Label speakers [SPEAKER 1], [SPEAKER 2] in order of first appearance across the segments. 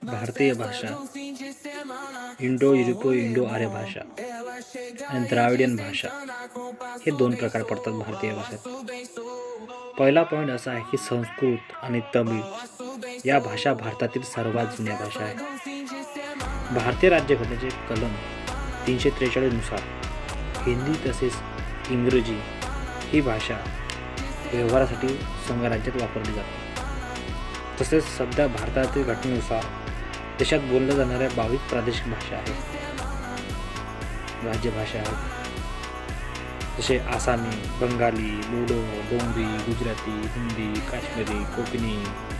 [SPEAKER 1] भारतीय भाषा, इंडो युरोपीय इंडो आर्य भाषा आणि द्राविडियन भाषा हे दोन प्रकार पडतात भारतीय भाषेत. पहिला पॉईंट असा आहे की संस्कृत आणि तमिळ या भाषा भारतातील सर्वात जुन्या भाषा आहेत. भारतीय राज्यघटनेचे कलम 343 नुसार हिंदी तसेच इंग्रजी ही भाषा व्यवहारासाठी संघराज्यात वापरली जाते. तसेच सध्या भारतातील घटनेनुसार देशात बोलल्या जाणाऱ्या 22 प्रादेशिक भाषा आहेत, राज्यभाषा आहेत. जसे आसामी, बंगाली, बोडो, डोंगरी, गुजराती, हिंदी, काश्मीरी, कोकणी,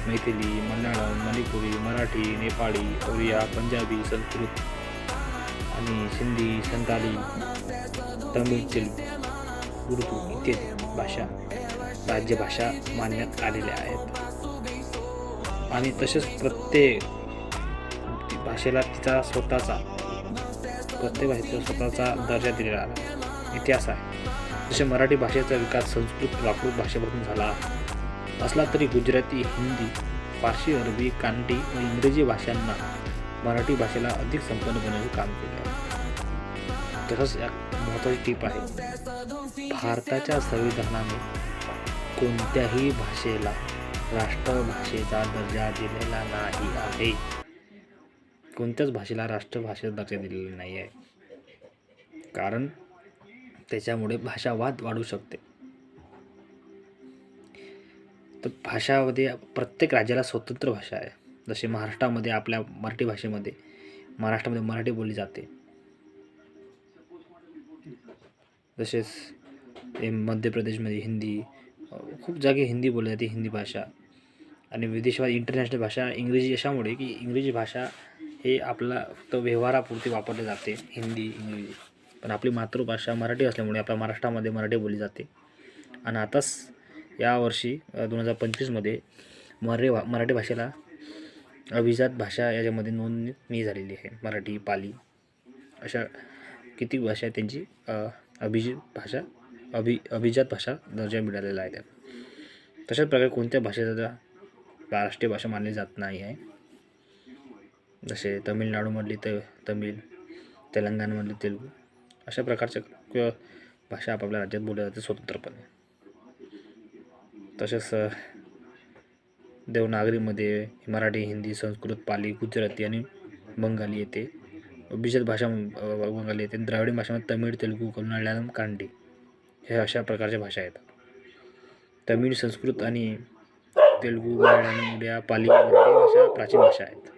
[SPEAKER 1] मैथिली, मल्याळम, मणिपुरी, मराठी, नेपाळी, ओरिया, पंजाबी, संस्कृत आणि सिंधी, संताली, तमिळ, तेलुगू, उर्दू इत्यादी भाषा राज्यभाषा मानण्यात आलेल्या आहेत. आणि तसेच प्रत्येक भाषेला तिचा स्वतःचा दर्जा दिलेला इतिहास आहे. जसे मराठी भाषेचा विकास संस्कृत प्राकृत भाषेपासून झाला असला तरी गुजराती, हिंदी, फारसी, अरबी, कानडी व इंग्रजी भाषांना मराठी भाषेला अधिक संपन्न बनवण्याचे काम केले आहे. तसंच एक महत्त्वाची टीप आहे, भारताच्या संविधानाने कोणत्याही भाषेला राष्ट्रभाषेचा दर्जा दिलेला नाही आहे. कोणत्याच भाषेला राष्ट्रभाषेचा दर्जा दिलेला नाही आहे, कारण त्याच्यामुळे भाषावाद वाढू शकते. तर भाषामध्ये प्रत्येक राज्याला स्वतंत्र भाषा आहे. जसे महाराष्ट्रामध्ये आपल्या मराठी भाषेमध्ये महाराष्ट्रामध्ये मराठी बोलली जाते. तसेच मध्य प्रदेशमध्ये हिंदी, खूप जागी हिंदी बोलली जाते, हिंदी भाषा. आणि विदेशात इंटरनॅशनल भाषा इंग्रजी अशामुळे की इंग्रजी भाषा हे आपला फक्त व्यवहारापुरती वापरली जाते, हिंदी इंग्रजी. पण आपली मातृभाषा मराठी असल्यामुळे आपल्या महाराष्ट्रामध्ये मराठी बोलली जाते. आणि आताच यावर्षी 2025मध्ये मराठी भाषेला अभिजात भाषा याच्यामध्ये नोंदणी झालेली आहे. मराठी, पाली अशा किती भाषा त्यांची अभिजात भाषा दर्जा मिळालेला आहे. तशाच प्रकारे कोणत्या भाषेचा राष्ट्रीय भाषा मानली जात नाही आहे. जसे तमिळनाडूमधली तमिळ, तेलंगणामधली तेलुगू अशा प्रकारच्या भाषा आपापल्या राज्यात बोलल्या जाते स्वतंत्रपणे. तसेच देवनागरीमध्ये मराठी, हिंदी, संस्कृत, पाली, गुजराती आणि बंगाली येते. अभिजात भाषा बंगाली येते. द्राविडी भाषेमध्ये तमिळ, तेलुगू, मल्याळम, कानडी हे अशा प्रकारच्या भाषा आहेत. तमिळ, संस्कृत आणि तेलुगू, मल्याळम, उडिया, पाली, मराठी अशा प्राचीन भाषा आहेत.